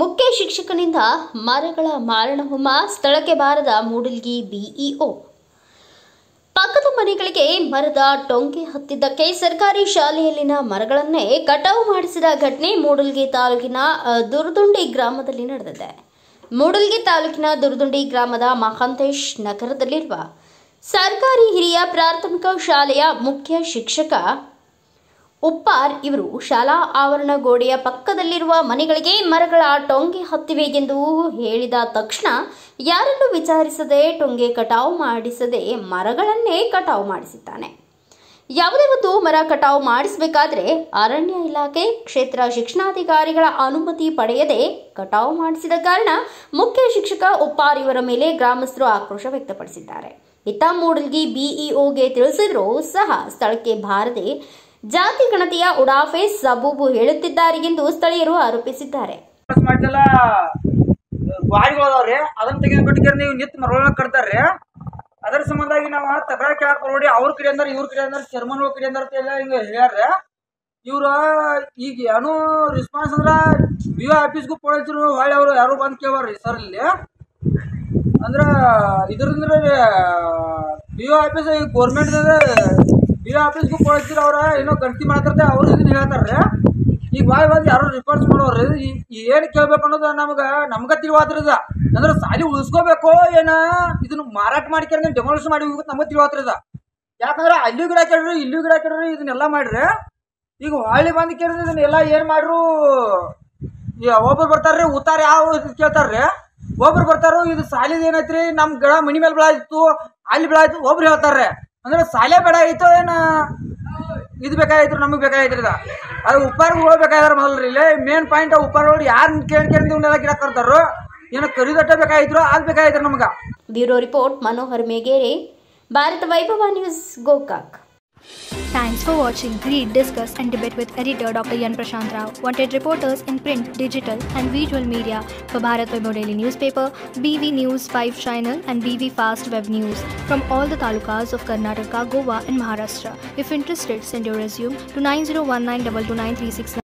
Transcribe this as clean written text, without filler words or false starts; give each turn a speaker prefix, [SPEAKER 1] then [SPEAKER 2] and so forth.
[SPEAKER 1] ಮುಖ್ಯ ಶಿಕ್ಷಕನಿಂದ ಮರಗಳ ಮಾರಣಹೋಮ, ಸ್ಥಳಕ್ಕೆ ಬಾರದ ಮೂಡಲ್ಗಿ ಬಿಇಒ. ಪಕ್ಕದ ಮನೆಗಳಿಗೆ ಮರದ ಟೊಂಗೆ ಹತ್ತಿದ್ದಕ್ಕೆ ಸರ್ಕಾರಿ ಶಾಲೆಯಲ್ಲಿನ ಮರಗಳನ್ನೇ ಕಟಾವು ಮಾಡಿಸಿದ ಘಟನೆ ಮೂಡಲ್ಗಿ ತಾಲೂಕಿನ ದುರ್ದುಂಡಿ ಗ್ರಾಮದಲ್ಲಿ ನಡೆದಿದೆ. ಮೂಡಲ್ಗಿ ತಾಲೂಕಿನ ದುರ್ದುಂಡಿ ಗ್ರಾಮದ ಮಹಾಂತೇಶ್ ನಗರದಲ್ಲಿರುವ ಸರ್ಕಾರಿ ಹಿರಿಯ ಪ್ರಾಥಮಿಕ ಶಾಲೆಯ ಮುಖ್ಯ ಶಿಕ್ಷಕ ಉಪ್ಪಾರ್ ಇವರು ಶಾಲಾ ಆವರಣ ಗೋಡೆಯ ಪಕ್ಕದಲ್ಲಿರುವ ಮನೆಗಳಿಗೆ ಮರಗಳ ಟೊಂಗೆ ಹತ್ತಿವೆ ಎಂದು ಹೇಳಿದ ತಕ್ಷಣ ಯಾರನ್ನು ವಿಚಾರಿಸದೆ ಟೊಂಗೆ ಕಟಾವು ಮಾಡಿಸದೆ ಮರಗಳನ್ನೇ ಕಟಾವು ಮಾಡಿಸಿದ್ದಾನೆ. ಯಾವುದೇ ಒಂದು ಮರ ಕಟಾವು ಮಾಡಿಸಬೇಕಾದ್ರೆ ಅರಣ್ಯ ಇಲಾಖೆ, ಕ್ಷೇತ್ರ ಶಿಕ್ಷಣಾಧಿಕಾರಿಗಳ ಅನುಮತಿ ಪಡೆಯದೆ ಕಟಾವು ಮಾಡಿಸಿದ ಕಾರಣ ಮುಖ್ಯ ಶಿಕ್ಷಕ ಉಪ್ಪಾರ್ ಇವರ ಮೇಲೆ ಗ್ರಾಮಸ್ಥರು ಆಕ್ರೋಶ ವ್ಯಕ್ತಪಡಿಸಿದ್ದಾರೆ. ಇತ್ತ ಮೂಡಲ್ಗಿ ಬಿಇಒಗೆ ತಿಳಿಸಿದ್ರೂ ಸಹ ಸ್ಥಳಕ್ಕೆ ಬಾರದೆ ಜಾತಿ ಗಣತಿಯ ಉಡಾಫೆ ಸಬೂಬು ಹೇಳುತ್ತಿದ್ದಾರೆ ಎಂದು ಸ್ಥಳೀಯರು ಆರೋಪಿಸಿದ್ದಾರೆ.
[SPEAKER 2] ಅದನ್ನ ತೆಗೆದುಬಿಟ್ಟು ನೀವು ನಿತ್ ಮರಗಳನ್ನ ಕಟ್ತಾರ್ರಿ. ಅದರ ಸಂಬಂಧಾಗಿ ನಾವು ತಕರಾರು ಕೇಳಕ್ ನೋಡಿ ಅವ್ರ ಕಡೆ ಅಂದ್ರೆ ಇವ್ರ ಕಡೆ ಅಂದ್ರೆ ಚರ್ಮನ್ ಕಡೆ ಅಂದ್ರೆ ಹಿಂಗ ಹೇಳ್ಯಾರ. ಇವ್ರ ಈಗ ಏನೋ ರೆಸ್ಪಾನ್ಸ್ ಅಂದ್ರ BO ಆಫೀಸ್ಗೂ ಪೊಳಿದ್ರು ಹೊಳ್ಳಿ ಅವ್ರು ಯಾರು ಬಂದ್ ಕೇಳ್ರಿ ಸರ್ ಇಲ್ಲಿ ಅಂದ್ರ ಇದ್ರಂದ್ರ BO ಆಫೀಸ್ ಗೌರ್ಮೆಂಟ್ BO ಆಫೀಸ್ಗೂ ಪೊಳಿದ್ರು ಅವ್ರ ಏನೋ ಗಣತಿ ಮಾಡತ್ತಿರ್ತಾರೆ. ಅವ್ರು ಇದನ್ನ ಹೇಳ್ತಾರ್ರಿ. ಈಗ ಬಂದು ಯಾರು ರೆಸ್ಪಾನ್ಸ್ ಮಾಡೋರಿ ಏನ್ ಕೇಳ್ಬೇಕು ಅನ್ನೋದು ನಮ್ಗ ತಿಳಿವಾತ್ರದ. ಅಂದ್ರೆ ಸಾಲಿ ಉಳಿಸ್ಕೋಬೇಕು ಏನ ಇದನ್ನ ಮಾರಾಟ ಮಾಡ್ಕೊಂಡ್ ಡೆಮಾಲಿಷ್ ಮಾಡಿ ನಮ್ಗೆ ತಿಳಿವಾತ್ರದ. ಯಾಕಂದ್ರೆ ಅಲ್ಲಿ ಗಿಡ ಕೇಳ್ರಿ ಇಲ್ಲಿ ಗಿಡ ಕೇಳ್ರಿ ಇದನ್ನೆಲ್ಲ ಮಾಡ್ರಿ. ಈಗ ಹೊಳ್ಳಿ ಬಂದು ಕೇಳಿದ್ರೆ ಇದನ್ನೆಲ್ಲ ಏನ್ ಮಾಡ್ರು, ಒಬ್ರು ಬರ್ತಾರ್ರಿ ಉತ್ತಾರ ಯಾವ ಕೇಳ್ತಾರ್ರಿ, ಒಬ್ರು ಬರ್ತಾರೋ ಇದು ಸಾಲಿದ ಏನೈತ್ರಿ ನಮ್ ಗಿಡ ಮನಿ ಮೇಲೆ ಬೆಳಾಯ್ತು ಅಲ್ಲಿ ಬೆಳಾಯ್ತು ಒಬ್ರು ಹೇಳ್ತಾರ್ರಿ. ಅಂದ್ರೆ ಸಾಲೆ ಬೇಡ ಆಯ್ತು ಏನ ಇದು ಬೇಕಾಯ್ತು ನಮಗೆ ಬೇಕಾಯ್ತ್ರಿ. ಅದು ಉಪ್ಪಾರ ಹೋಗ್ಬೇಕಾದ್ರೆ ಮೊದಲ್ರಿ ಇಲ್ಲಿ ಮೇನ್ ಪಾಯಿಂಟ್ ಉಪ್ಪಾರ ಯಾರು ಕೇಳ್ಕೊಂಡ್ ಗಿಡ ಕರ್ತಾರೋ ಏನೋ ಕರಿದಟ್ಟ ಬೇಕಾಯ್ತು ಅದು ಬೇಕಾಯ್ತು ನಮ್ಗ.
[SPEAKER 1] ಬ್ಯೂರೋ ರಿಪೋರ್ಟ್ ಮನೋಹರ್ ಮೇಗೇರೆ, ಭಾರತ ವೈಭವ news, Gokak.
[SPEAKER 3] Thanks for watching. Read, discuss and debate with editor Dr. Yan Prashant Rao. Wanted reporters in print, digital and visual media for Bharat Vaibhav Daily Newspaper, BV News 5 Channel and BV Fast Web News from all the talukas of Karnataka, Goa and Maharashtra. If interested, send your resume to 9019229369.